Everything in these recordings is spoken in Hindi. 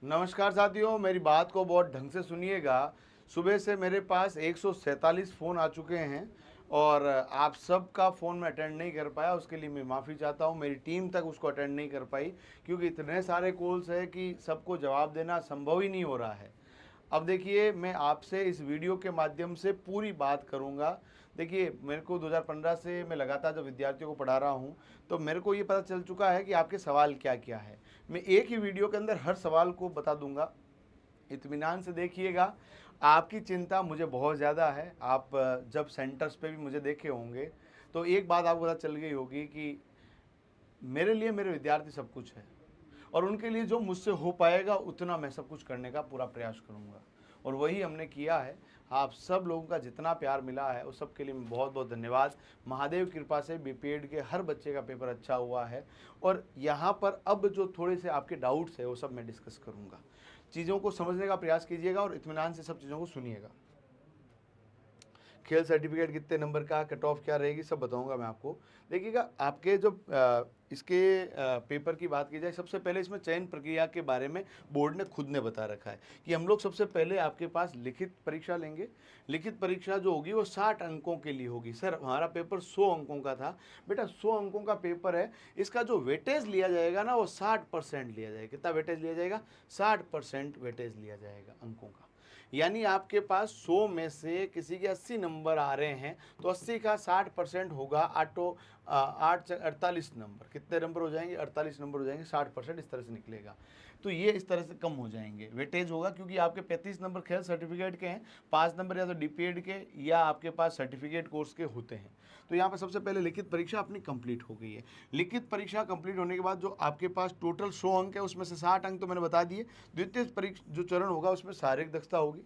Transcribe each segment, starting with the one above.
नमस्कार साथियों, मेरी बात को बहुत ढंग से सुनिएगा। सुबह से मेरे पास 147 फ़ोन आ चुके हैं और आप सबका फ़ोन मैं अटेंड नहीं कर पाया, उसके लिए मैं माफ़ी चाहता हूँ। मेरी टीम तक उसको अटेंड नहीं कर पाई क्योंकि इतने सारे कॉल्स हैं कि सबको जवाब देना संभव ही नहीं हो रहा है। अब देखिए, मैं आपसे इस वीडियो के माध्यम से पूरी बात करूंगा। देखिए, मेरे को 2015 से मैं लगातार जब विद्यार्थियों को पढ़ा रहा हूं, तो मेरे को ये पता चल चुका है कि आपके सवाल क्या क्या है। मैं एक ही वीडियो के अंदर हर सवाल को बता दूंगा। इत्मीनान से देखिएगा। आपकी चिंता मुझे बहुत ज़्यादा है। आप जब सेंटर्स पे भी मुझे देखे होंगे, तो एक बात आपको पता चल गई होगी कि मेरे लिए मेरे विद्यार्थी सब कुछ है और उनके लिए जो मुझसे हो पाएगा उतना मैं सब कुछ करने का पूरा प्रयास करूंगा और वही हमने किया है। आप सब लोगों का जितना प्यार मिला है उस सब के लिए मैं बहुत बहुत धन्यवाद। महादेव कृपा से बीपीएड के हर बच्चे का पेपर अच्छा हुआ है और यहाँ पर अब जो थोड़े से आपके डाउट्स है वो सब मैं डिस्कस करूँगा। चीज़ों को समझने का प्रयास कीजिएगा और इत्मीनान से सब चीज़ों को सुनिएगा। खेल सर्टिफिकेट कितने नंबर का, कट ऑफ क्या रहेगी, सब बताऊंगा मैं आपको। देखिएगा, आपके जो इसके पेपर की बात की जाए, सबसे पहले इसमें चयन प्रक्रिया के बारे में बोर्ड ने खुद ने बता रखा है कि हम लोग सबसे पहले आपके पास लिखित परीक्षा लेंगे। लिखित परीक्षा जो होगी वो 60 अंकों के लिए होगी। सर, हमारा पेपर 100 अंकों का था। बेटा, 100 अंकों का पेपर है, इसका जो वेटेज लिया जाएगा ना वो 60% लिया जाएगा। कितना वेटेज लिया जाएगा? 60% वेटेज लिया जाएगा अंकों का। यानी आपके पास 100 में से किसी के 80 नंबर आ रहे हैं तो 80 का 60% होगा। 48 नंबर, कितने नंबर हो जाएंगे? 48 नंबर हो जाएंगे। 60% इस तरह से निकलेगा। तो ये इस तरह से कम हो जाएंगे, वेटेज होगा, क्योंकि आपके 35 नंबर खेल सर्टिफिकेट के हैं, 5 नंबर या तो डीपीएड के या आपके पास सर्टिफिकेट कोर्स के होते हैं। तो यहाँ पर सबसे पहले लिखित परीक्षा अपनी कंप्लीट हो गई है। लिखित परीक्षा कंप्लीट होने के बाद जो आपके पास टोटल 100 अंक है उसमें से 60 अंक तो मैंने बता दिए। द्वितीय परीक्षा जो चरण होगा उसमें शारीरिक दक्षता होगी,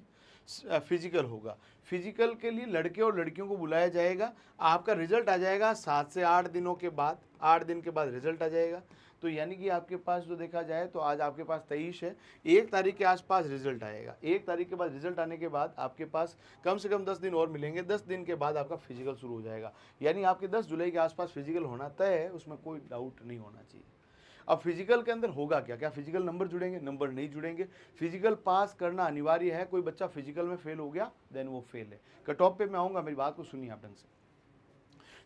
फिजिकल होगा। फिजिकल के लिए लड़के और लड़कियों को बुलाया जाएगा। आपका रिजल्ट आ जाएगा 7 से 8 दिनों के बाद। 8 दिन के बाद रिजल्ट आ जाएगा। तो यानी कि आपके पास जो देखा जाए तो आज आपके पास 23 है, 1 तारीख के आसपास रिजल्ट आएगा। 1 तारीख के बाद रिजल्ट आने के बाद आपके पास कम से कम 10 दिन और मिलेंगे। 10 दिन के बाद आपका फिजिकल शुरू हो जाएगा। यानी आपके 10 जुलाई के आसपास फिजिकल होना तय है, उसमें कोई डाउट नहीं होना चाहिए। अब फिजिकल के अंदर होगा क्या? क्या फिजिकल नंबर जुड़ेंगे? नंबर नहीं जुड़ेंगे। फिजिकल पास करना अनिवार्य है। कोई बच्चा फिजिकल में फेल हो गया देन वो फेल है। कट ऑफ पे मैं आऊंगा, मेरी बात को सुनिए आप ढंग से।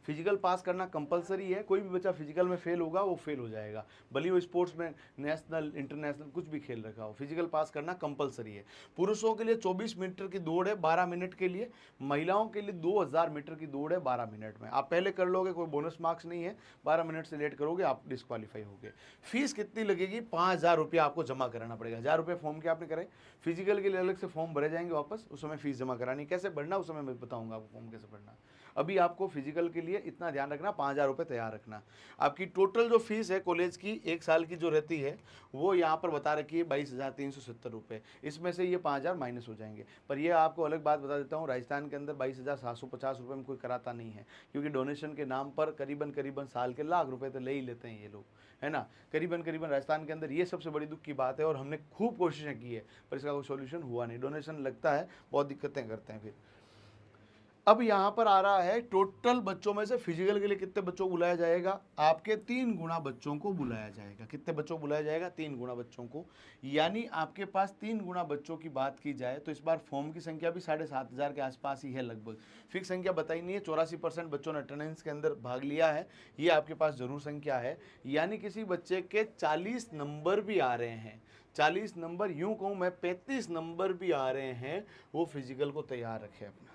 फिजिकल पास करना कंपलसरी है। कोई भी बच्चा फिजिकल में फेल होगा वो फेल हो जाएगा, भले वो स्पोर्ट्स में नेशनल इंटरनेशनल कुछ भी खेल रखा हो। फिजिकल पास करना कंपलसरी है। पुरुषों के लिए 24 मीटर की दौड़ है 12 मिनट के लिए। महिलाओं के लिए 2000 मीटर की दौड़ है 12 मिनट में। आप पहले कर लोगे, कोई बोनस मार्क्स नहीं है। 12 मिनट से लेट करोगे आप डिस्क्वालीफाई होगे। फीस कितनी लगेगी? 5000 रुपया आपको जमा कराना पड़ेगा। 1000 रुपये फॉर्म के आपने करे। फिजिकल के लिए अलग से फॉर्म भरे जाएंगे वापस, उस समय फीस जमा करानी। कैसे भरना उस समय मैं बताऊंगा आपको फॉर्म कैसे भरना। अभी आपको फिजिकल के लिए इतना ध्यान रखना, 5000 रुपये तैयार रखना। आपकी टोटल जो फीस है कॉलेज की 1 साल की जो रहती है वो यहाँ पर बता रखी है 22,370 रुपये। इसमें से ये 5000 माइनस हो जाएंगे। पर ये आपको अलग बात बता देता हूँ, राजस्थान के अंदर 22,750 रुपये में कोई कराता नहीं है, क्योंकि डोनेशन के नाम पर करीबन करीबन साल के लाख रुपए तो ले ही लेते हैं ये लोग, है ना। करीबन करीबन राजस्थान के अंदर ये सबसे बड़ी दुख की बात है और हमने खूब कोशिशें की है पर इसका कोई सोल्यूशन हुआ नहीं। डोनेशन लगता है, बहुत दिक्कतें करते हैं फिर। अब यहाँ पर आ रहा है टोटल बच्चों में से फिजिकल के लिए कितने बच्चों को बुलाया जाएगा? आपके 3 गुना बच्चों को बुलाया जाएगा। कितने बच्चों को बुलाया जाएगा? 3 गुना बच्चों को। यानी आपके पास 3 गुना बच्चों की बात की जाए तो इस बार फॉर्म की संख्या भी 7500 के आसपास ही है लगभग। फिक्स संख्या बताई नहीं है। 84% बच्चों ने अटेंडेंस के अंदर भाग लिया है, ये आपके पास जरूर संख्या है। यानी किसी बच्चे के 40 नंबर भी आ रहे हैं, 40 नंबर, यूं कहूँ मैं 35 नंबर भी आ रहे हैं, वो फिजिकल को तैयार रखे अपना।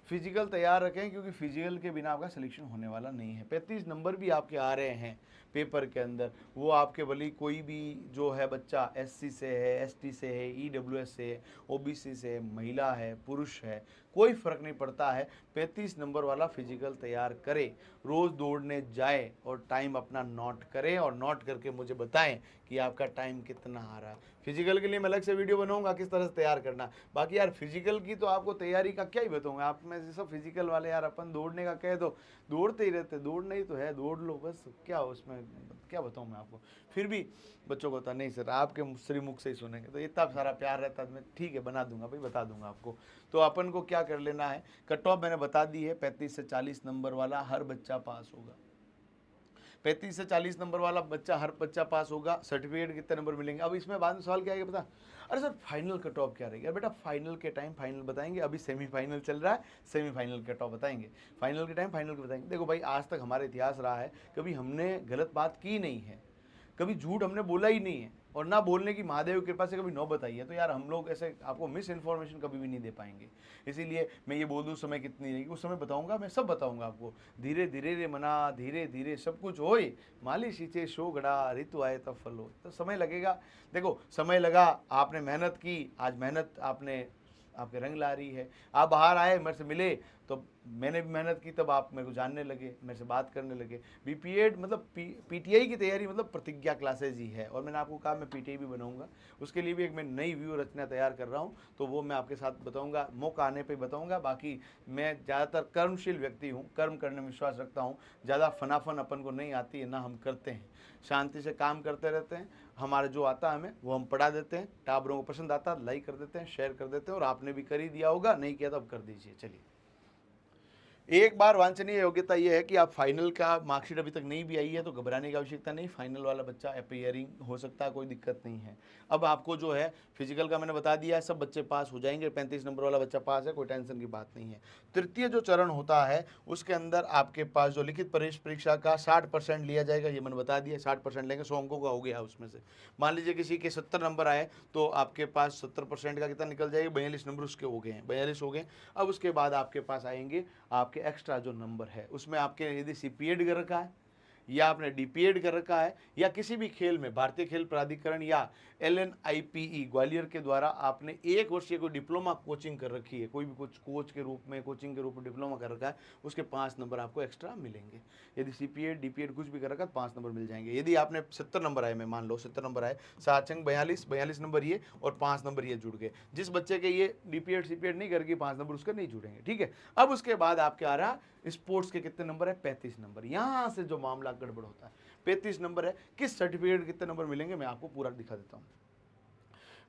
फिजिकल तैयार रखें, क्योंकि फिजिकल के बिना आपका सिलेक्शन होने वाला नहीं है। 35 नंबर भी आपके आ रहे हैं पेपर के अंदर, वो आपके भले कोई भी जो है बच्चा एससी से है, एसटी से है, ईडब्ल्यूएस से है, ओबीसी से है, महिला है, पुरुष है, कोई फ़र्क नहीं पड़ता है। 35 नंबर वाला फिजिकल तैयार करे, रोज़ दौड़ने जाए और टाइम अपना नोट करें और नोट करके मुझे बताएं कि आपका टाइम कितना आ रहा है। फिजिकल के लिए मैं अलग से वीडियो बनाऊंगा किस तरह से तैयार करना। बाकी यार फिजिकल की तो आपको तैयारी का क्या ही बताऊंगा। आप में से सब फिजिकल वाले यार अपन दौड़ने का कहे तो दौड़ते ही रहते, दौड़ना ही तो है, दौड़ लो बस, क्या उसमें क्या बताऊँ मैं आपको। फिर भी बच्चों को होता नहीं सर आपके श्रीमुख से ही सुनेंगे, तो इतना सारा प्यार रहता है। मैं ठीक है बना दूंगा भाई, बता दूंगा आपको। तो अपन को क्या कर लेना है, कट ऑफ मैंने बता दी है 35 से 40 नंबर वाला हर बच्चा पास होगा। 35 से 40 नंबर वाला बच्चा, हर बच्चा पास होगा, सर्टिफिकेट कितने नंबर मिलेंगे। अब इसमें बाद में सवाल क्या आएगा पता, अरे सर फाइनल कट ऑफ क्या रहेगा। बेटा फाइनल के टाइम फाइनल बताएंगे, अभी सेमीफाइनल चल रहा है, सेमीफाइनल कट ऑफ बताएंगे, फाइनल के टाइम फाइनल के बताएंगे। देखो भाई आज तक हमारा इतिहास रहा है, कभी हमने गलत बात की नहीं है, कभी झूठ हमने बोला ही नहीं है, और ना बोलने की महादेव की कृपा से कभी नौ बताई है। तो यार हम लोग ऐसे आपको मिस इन्फॉर्मेशन कभी भी नहीं दे पाएंगे। इसीलिए मैं ये बोल दूँ समय कितनी रहेगी, उस समय बताऊंगा, मैं सब बताऊंगा आपको। धीरे धीरे रे मना, धीरे धीरे सब कुछ होए, माली सींचे शो गड़ा, ऋतु आए तब फल हो। तो समय लगेगा, देखो समय लगा, आपने मेहनत की, आज मेहनत आपने आपके रंग ला रही है। आप बाहर आए, मेरे से मिले, तो मैंने भी मेहनत की, तब आप मेरे को जानने लगे, मेरे से बात करने लगे। बीपीएड मतलब पीटीआई की तैयारी मतलब प्रतिज्ञा क्लासेज ही है, और मैंने आपको कहा मैं पीटीआई भी बनाऊंगा, उसके लिए भी एक मैं नई व्यू रचना तैयार कर रहा हूँ, तो वो मैं आपके साथ बताऊंगा, मौका आने पे बताऊंगा। बाकी मैं ज़्यादातर कर्मशील व्यक्ति हूँ, कर्म करने में विश्वास रखता हूँ, ज़्यादा फनाफन अपन को नहीं आती है, ना हम करते हैं, शांति से काम करते रहते हैं। हमारे जो आता है हमें वो हम पढ़ा देते हैं, टाबरों को पसंद आता है लाइक कर देते हैं, शेयर कर देते हैं, और आपने भी कर ही दिया होगा, नहीं किया तो अब कर दीजिए। चलिए, एक बार वांछनीय योग्यता यह है कि आप फाइनल का मार्कशीट अभी तक नहीं भी आई है तो घबराने की आवश्यकता नहीं, फाइनल वाला बच्चा अपीयरिंग हो सकता है, कोई दिक्कत नहीं है। अब आपको जो है फिजिकल का मैंने बता दिया है, सब बच्चे पास हो जाएंगे, 35 नंबर वाला बच्चा पास है, कोई टेंशन की बात नहीं है। तृतीय जो चरण होता है उसके अंदर आपके पास जो लिखित प्रवेश परीक्षा का 60% लिया जाएगा, ये मैंने बता दिया, 60% लेंगे, 100 अंकों का हो गया उसमें से। मान लीजिए किसी के 70 नंबर आए तो आपके पास 70% का कितना निकल जाएगा, 42 नंबर उसके हो गए हैं, 42 हो गए। अब उसके बाद आपके पास आएंगे आपके एक्स्ट्रा जो नंबर है, उसमें आपके यदि सीपीएड कर रखा है, या आपने डीपीएड कर रखा है, या किसी भी खेल में भारतीय खेल प्राधिकरण या एलएनआईपीई ग्वालियर के द्वारा आपने 1 वर्षीय कोई डिप्लोमा कोचिंग कर रखी है, कोई भी कुछ कोच के रूप में, कोचिंग के रूप में डिप्लोमा कर रखा है, उसके 5 नंबर आपको एक्स्ट्रा मिलेंगे। यदि सीपीएड डीपीएड कुछ भी कर रखा है तो 5 नंबर मिल जाएंगे। यदि आपने 70 नंबर आए, मैं मान लो 70 नंबर आए, 7 अंक 42 नंबर ये और 5 नंबर ये जुड़ गए। जिस बच्चे के ये डीपीएड सीपीएड नहीं करके 5 नंबर उसके नहीं जुड़ेंगे, ठीक है। अब उसके बाद आपके आ रहा स्पोर्ट्स के कितने नंबर है, 35 नंबर। यहां से जो मामला गड़बड़ होता है, 35 नंबर है, किस सर्टिफिकेट कितने नंबर मिलेंगे मैं आपको पूरा दिखा देता हूं।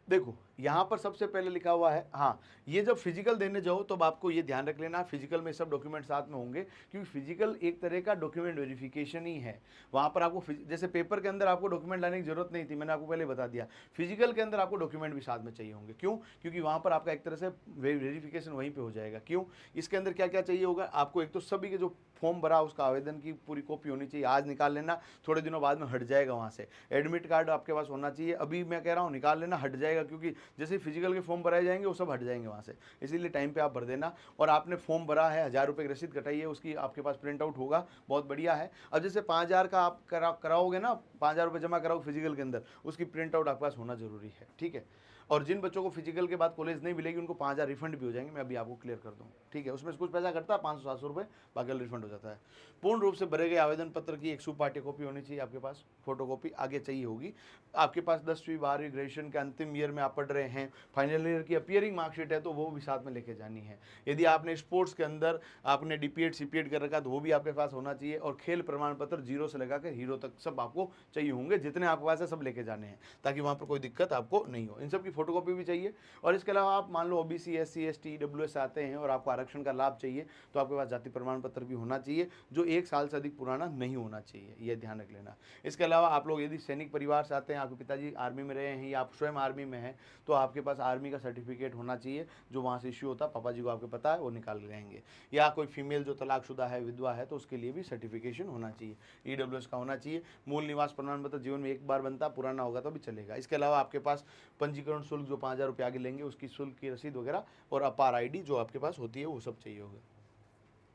देखो यहाँ पर सबसे पहले लिखा हुआ है, हाँ ये जब फिजिकल देने जाओ तो आपको ये ध्यान रख लेना, फिजिकल में सब डॉक्यूमेंट साथ में होंगे, क्योंकि फिजिकल एक तरह का डॉक्यूमेंट वेरिफिकेशन ही है। वहाँ पर आपको जैसे पेपर के अंदर आपको डॉक्यूमेंट लाने की जरूरत नहीं थी, मैंने आपको पहले बता दिया, फिजिकल के अंदर आपको डॉक्यूमेंट भी साथ में चाहिए होंगे। क्यों? क्योंकि वहाँ पर आपका एक तरह से वेरिफिकेशन वहीं पर हो जाएगा। क्यों? इसके अंदर क्या क्या चाहिए होगा आपको, एक तो सभी के जो फॉर्म भरा उसका आवेदन की पूरी कॉपी होनी चाहिए, आज निकाल लेना, थोड़े दिनों बाद में हट जाएगा वहाँ से। एडमिट कार्ड आपके पास होना चाहिए, अभी मैं कह रहा हूँ निकाल लेना, हट जाएगा, क्योंकि जैसे फिजिकल के फॉर्म भराए जाएंगे वो सब हट जाएंगे वहाँ से, इसीलिए टाइम पे आप भर देना। और आपने फॉर्म भरा है, 1000 रुपये की रसीद कटाई है, उसकी आपके पास प्रिंट आउट होगा, बहुत बढ़िया है। अब जैसे 5000 का आप कराओगे ना, 5000 रुपये जमा कराओगे फिजिकल के अंदर, उसकी प्रिंट आउट आपके पास होना जरूरी है, ठीक है। और जिन बच्चों को फिजिकल के बाद कॉलेज नहीं मिलेगी उनको 5000 रिफंड भी हो जाएंगे, मैं अभी आपको क्लियर कर दूँ, ठीक है। उसमें से कुछ पैसा कटता है 500-700 रुपये, बाकी रिफंड हो जाता है। पूर्ण रूप से भरे गए आवेदन पत्र की 100 पार्टी कॉपी होनी चाहिए आपके पास, फोटो कॉपी आगे चाहिए होगी। आपके पास 10वीं 12वीं ग्रेजुएशन के अंतिम ईयर में आप पढ़ रहे हैं, फाइनल ईयर की अपीयरिंग मार्कशीट है तो वो भी साथ में लेके जानी है। यदि आपने स्पोर्ट्स के अंदर आपने डीपीएड सीपीएड कर रखा है तो वो भी आपके पास होना चाहिए। और खेल प्रमाण पत्र 0 से लेकर हीरो तक सब आपको चाहिए होंगे, जितने आपके पास है सब लेके जाने हैं, ताकि वहाँ पर कोई दिक्कत आपको नहीं हो। इन सब की फोटो कॉपी भी चाहिए। और इसके अलावा आप मान लो ओबीसी एससी एसटी ईडब्ल्यूएस आते हैं और आपको आरक्षण का लाभ चाहिए, तो आपके पास जाति प्रमाण पत्र भी होना चाहिए, जो 1 साल से अधिक पुराना नहीं होना चाहिए, यह ध्यान रख लेना। इसके अलावा आप लोग यदि सैनिक परिवार से आते हैं, आपके पिताजी आर्मी में रहे हैं या आप स्वयं आर्मी में हैं, तो आपके पास आर्मी का सर्टिफिकेट होना चाहिए, जो वहाँ से इश्यू होता है, पापा जी को आपको पता है, वो निकाल लेंगे। या कोई फीमेल जो तलाकशुदा है, विधवा है, तो उसके लिए भी सर्टिफिकेशन होना चाहिए, ईडब्ल्यूएस का होना चाहिए। मूल निवास प्रमाण पत्र जीवन में एक बार बनता, पुराना होगा तो भी चलेगा। इसके अलावा आपके पास पंजीकरण शुल्क जो 5000 रुपये आगे लेंगे उसकी शुल्क की रसीद वगैरह, और अपार आईडी जो आपके पास होती है वो सब चाहिए होगा।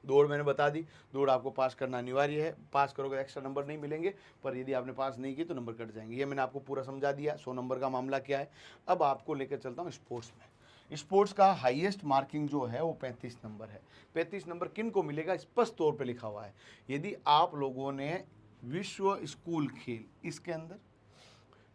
दौड़ मैंने बता दी, दौड़ आपको पास करना अनिवार्य है, पास करोगे एक्स्ट्रा नंबर नहीं मिलेंगे, पर यदि आपने पास नहीं की तो नंबर कट जाएंगे। ये मैंने आपको पूरा समझा दिया, 100 नंबर का मामला क्या है। अब आपको लेकर चलता हूँ स्पोर्ट्स में। स्पोर्ट्स का हाईएस्ट मार्किंग जो है वो 35 नंबर है। 35 नंबर किन को मिलेगा, स्पष्ट तौर पे लिखा हुआ है। यदि आप लोगों ने विश्व स्कूल खेल इसके अंदर,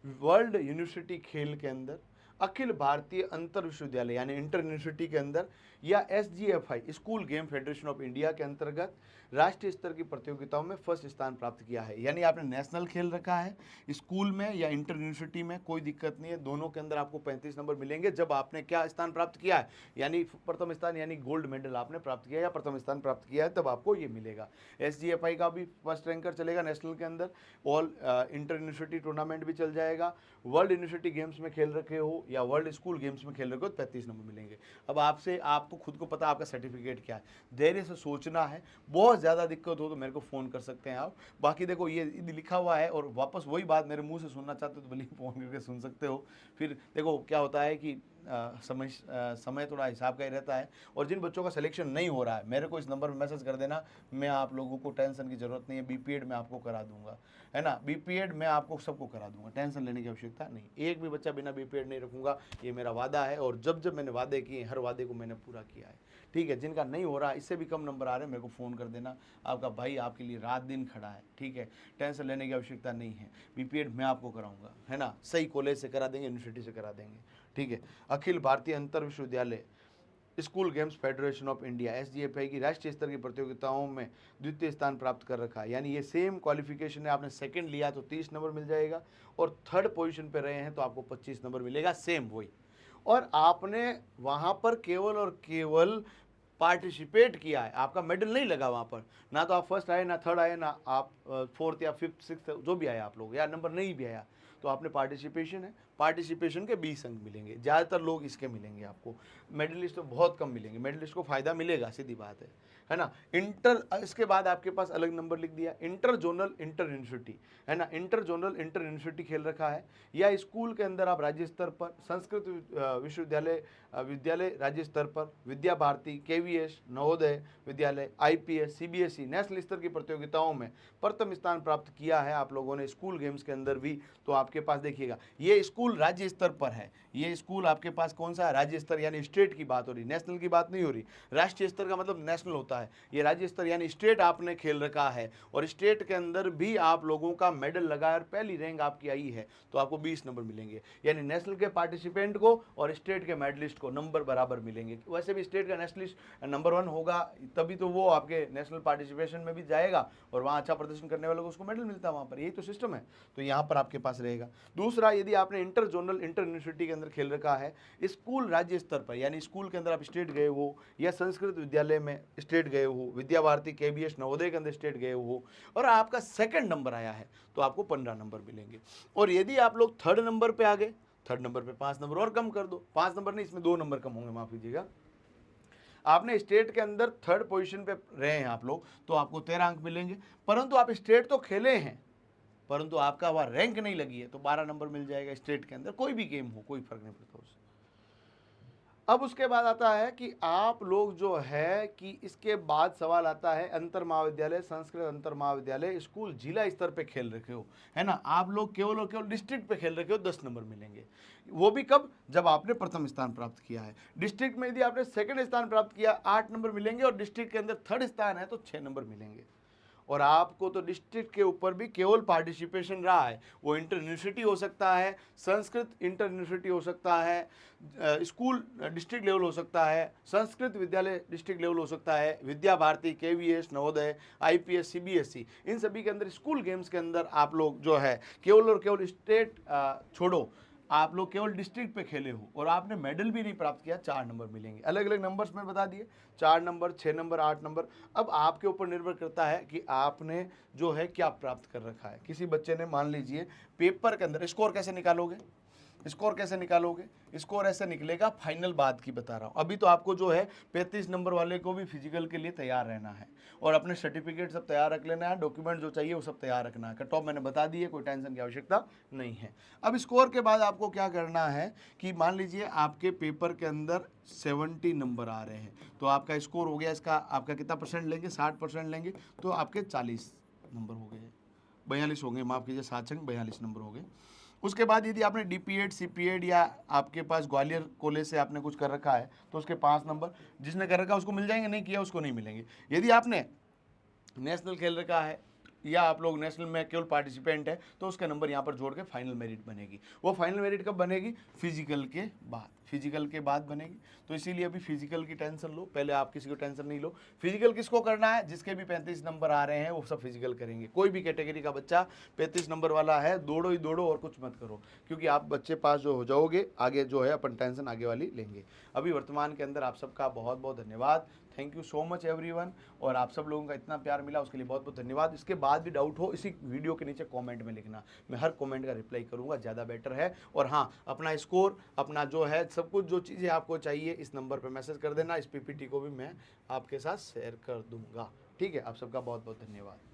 वर्ल्ड यूनिवर्सिटी खेल के अंदर, अखिल भारतीय अंतर विश्वविद्यालय यानी इंटर यूनिवर्सिटी के अंदर, या SGFI school game federation of India के अंतर्गत राष्ट्रीय स्तर की प्रतियोगिताओं में फर्स्ट स्थान प्राप्त किया है। यानी आपने नेशनल खेल रखा है, स्कूल में या इंटर यूनिवर्सिटी में, कोई दिक्कत नहीं है, दोनों के अंदर आपको 35 नंबर मिलेंगे जब आपने क्या स्थान प्राप्त किया है, यानी प्रथम स्थान, यानी गोल्ड मेडल आपने प्राप्त किया या प्रथम स्थान प्राप्त किया है, तब आपको ये मिलेगा। SGFI का भी फर्स्ट रैंकर चलेगा नेशनल के अंदर, ऑल इंटर यूनिवर्सिटी टूर्नामेंट भी चल जाएगा, वर्ल्ड यूनिवर्सिटी गेम्स में खेल रखे हो या वर्ल्ड स्कूल गेम्स में खेल रखे हो तो 35 नंबर मिलेंगे। अब आपसे, आपको खुद को पता आपका सर्टिफिकेट क्या है, धैर्य से सोचना है। बहुत ज़्यादा दिक्कत हो तो मेरे को फ़ोन कर सकते हैं आप। बाकी देखो ये लिखा हुआ है और वापस वही बात मेरे मुंह से सुनना चाहते हो तो भले फ़ोन करके सुन सकते हो। फिर देखो क्या होता है कि समय थोड़ा हिसाब का ही रहता है, और जिन बच्चों का सिलेक्शन नहीं हो रहा है मेरे को इस नंबर पर मैसेज कर देना, मैं आप लोगों को टेंशन की ज़रूरत नहीं है, BPED मैं आपको करा दूंगा, है ना। BPED मैं आपको सबको करा दूंगा, टेंशन लेने की आवश्यकता नहीं। एक भी बच्चा बिना BPED नहीं रखूंगा, ये मेरा वादा है, और जब जब मैंने वादे किए हर वादे को मैंने पूरा किया है। ठीक है, जिनका नहीं हो रहा, इससे भी कम नंबर आ रहे हैं, मेरे को फ़ोन कर देना, आपका भाई आपके लिए रात दिन खड़ा है। ठीक है, टेंशन लेने की आवश्यकता नहीं है, BPED मैं आपको कराऊंगा, है ना, सही कॉलेज से करा देंगे, यूनिवर्सिटी से करा देंगे। ठीक है, अखिल भारतीय अंतर विश्वविद्यालय school games federation of India SGFI की राष्ट्रीय स्तर की प्रतियोगिताओं में द्वितीय स्थान प्राप्त कर रखा है। यानी ये सेम क्वालिफिकेशन है, आपने सेकंड लिया तो 30 नंबर मिल जाएगा, और थर्ड पोजीशन पे रहे हैं तो आपको 25 नंबर मिलेगा, सेम वही। और आपने वहाँ पर केवल और केवल पार्टिसिपेट किया है, आपका मेडल नहीं लगा वहाँ पर, ना तो आप फर्स्ट आए, ना थर्ड आए, ना आप फोर्थ या फिफ्थ सिक्स्थ जो भी आए आप लोग, या नंबर नहीं भी आया, तो आपने पार्टिसिपेशन है, पार्टिसिपेशन के 20 अंक मिलेंगे। ज़्यादातर लोग इसके मिलेंगे आपको, मेडलिस्ट तो बहुत कम मिलेंगे, मेडलिस्ट को फ़ायदा मिलेगा, सीधी बात है ना। इंटर, इसके बाद आपके पास अलग नंबर लिख दिया, इंटर जोनल इंटर यूनिवर्सिटी, है ना, इंटर जोनल इंटर यूनिवर्सिटी खेल रखा है, या स्कूल के अंदर आप राज्य स्तर पर संस्कृत विश्वविद्यालय विद्यालय राज्य स्तर पर, Vidya Bharati, KVS Navodaya Vidyalaya, IPS CBSE national स्तर की प्रतियोगिताओं में प्रथम स्थान प्राप्त किया है आप लोगों ने, स्कूल गेम्स के अंदर भी। तो आपके पास देखिएगा ये स्कूल राज्य स्तर पर है, ये स्कूल आपके पास कौन सा है, राज्य स्तर, यानी स्टेट की बात हो रही, नेशनल की बात नहीं हो रही। राष्ट्रीय स्तर का मतलब नेशनल होता है, ये राज्य स्तर यानी स्टेट आपने खेल रखा है, और स्टेट के अंदर भी आप लोगों का मेडल लगा है और पहली रैंक आपकी आई है, तो आपको 20 नंबर मिलेंगे। यानी नेशनल के पार्टिसिपेंट को और स्टेट के मेडलिस्ट को नंबर बराबर मिलेंगे। वैसे भी स्टेट का नेशनलिस्ट नंबर 1 होगा तभी तो वो आपके नेशनल पार्टिसिपेशन में भी जाएगा, और वहाँ अच्छा प्रदर्शन करने वालों को उसको मेडल मिलता है वहाँ पर, यही तो सिस्टम है। तो यहाँ पर आपके पास रहेगा। दूसरा, यदि आपने इंटर जोनल इंटर यूनिवर्सिटी के अंदर खेल रखा है, स्कूल राज्य स्तर पर, यानी स्कूल के अंदर आप स्टेट गए हो, या संस्कृत विद्यालय में स्टेट गए हो, विद्या भारती KVS नवोदय के अंदर स्टेट गए हो, और आपका सेकंड नंबर आया है, तो आपको 15 नंबर मिलेंगे। और यदि आप लोग थर्ड नंबर पे आ गए, थर्ड नंबर पे 5 नंबर और कम कर दो, 5 नंबर नहीं, इसमें 2 नंबर कम होंगे, माफ कीजिएगा। आपने स्टेट के अंदर थर्ड पोजीशन पे रहे हैं आप लोग, तो आपको 13 अंक मिलेंगे, परंतु आप स्टेट तो खेले हैं, परंतु आपका वहाँ रैंक नहीं लगी है, तो 12 नंबर मिल जाएगा स्टेट के अंदर, कोई भी गेम हो, कोई फर्क नहीं पड़ता उससे। अब उसके बाद आता है कि आप लोग जो है कि इसके बाद सवाल आता है, अंतर महाविद्यालय संस्कृत अंतर महाविद्यालय स्कूल जिला स्तर पे खेल रखे हो, है ना, आप लोग केवल और केवल डिस्ट्रिक्ट पे खेल रखे हो, 10 नंबर मिलेंगे। वो भी कब, जब आपने प्रथम स्थान प्राप्त किया है। डिस्ट्रिक्ट में यदि आपने सेकंड स्थान प्राप्त किया, 8 नंबर मिलेंगे, और डिस्ट्रिक्ट के अंदर थर्ड स्थान है तो 6 नंबर मिलेंगे। और आपको तो डिस्ट्रिक्ट के ऊपर भी केवल पार्टिसिपेशन रहा है, वो इंटर यूनिवर्सिटी हो सकता है, संस्कृत इंटर यूनिवर्सिटी हो सकता है, स्कूल डिस्ट्रिक्ट लेवल हो सकता है, संस्कृत विद्यालय डिस्ट्रिक्ट लेवल हो सकता है, Vidya Bharati KVS Navodaya IPS CBSE, इन सभी के अंदर स्कूल गेम्स के अंदर आप लोग जो है केवल और केवल स्टेट छोड़ो, आप लोग केवल डिस्ट्रिक्ट पे खेले हो और आपने मेडल भी नहीं प्राप्त किया, 4 नंबर मिलेंगे। अलग अलग नंबर्स में बता दिए, 4 नंबर, 6 नंबर, 8 नंबर। अब आपके ऊपर निर्भर करता है कि आपने जो है क्या प्राप्त कर रखा है। किसी बच्चे ने मान लीजिए पेपर के अंदर, स्कोर कैसे निकालोगे, स्कोर कैसे निकालोगे, स्कोर ऐसे निकलेगा, फाइनल बात की बता रहा हूँ। अभी तो आपको जो है 35 नंबर वाले को भी फिजिकल के लिए तैयार रहना है, और अपने सर्टिफिकेट सब तैयार रख लेना है, डॉक्यूमेंट जो चाहिए वो सब तैयार रखना है। कट ऑफ मैंने बता दी है, कोई टेंशन की आवश्यकता नहीं है। अब स्कोर के बाद आपको क्या करना है कि मान लीजिए आपके पेपर के अंदर 70 नंबर आ रहे हैं, तो आपका स्कोर हो गया, इसका आपका कितना परसेंट लेंगे, 60% लेंगे, तो आपके 40 नंबर हो गए, 42 हो गए, माफ़ कीजिए, 7 अंक 42 नंबर हो गए। उसके बाद यदि आपने DPED CPED या आपके पास ग्वालियर कॉलेज से आपने कुछ कर रखा है तो उसके 5 नंबर, जिसने कर रखा है उसको मिल जाएंगे, नहीं किया उसको नहीं मिलेंगे। यदि आपने नेशनल खेल रखा है या आप लोग नेशनल में केवल पार्टिसिपेंट है तो उसका नंबर यहाँ पर जोड़ के फाइनल मेरिट बनेगी। वो फाइनल मेरिट कब बनेगी? फिजिकल के बाद, फिजिकल के बाद बनेगी। तो इसीलिए अभी फिजिकल की टेंशन लो, पहले आप किसी को टेंशन नहीं लो। फिजिकल किसको करना है? जिसके भी 35 नंबर आ रहे हैं वो सब फिजिकल करेंगे। कोई भी कैटेगरी का बच्चा 35 नंबर वाला है, दौड़ो ही दौड़ो और कुछ मत करो, क्योंकि आप बच्चे पास जो हो जाओगे, आगे जो है अपन टेंशन आगे वाली लेंगे। अभी वर्तमान के अंदर आप सबका बहुत बहुत धन्यवाद। Thank you so much everyone. और आप सब लोगों का इतना प्यार मिला उसके लिए बहुत बहुत धन्यवाद। इसके बाद भी डाउट हो इसी वीडियो के नीचे कमेंट में लिखना, मैं हर कमेंट का रिप्लाई करूंगा, ज़्यादा बेटर है। और हाँ, अपना स्कोर, अपना जो है सब कुछ जो चीज़ें आपको चाहिए इस नंबर पर मैसेज कर देना। इस पीपीटी को भी मैं आपके साथ शेयर कर दूंगा। ठीक है, आप सबका बहुत बहुत धन्यवाद।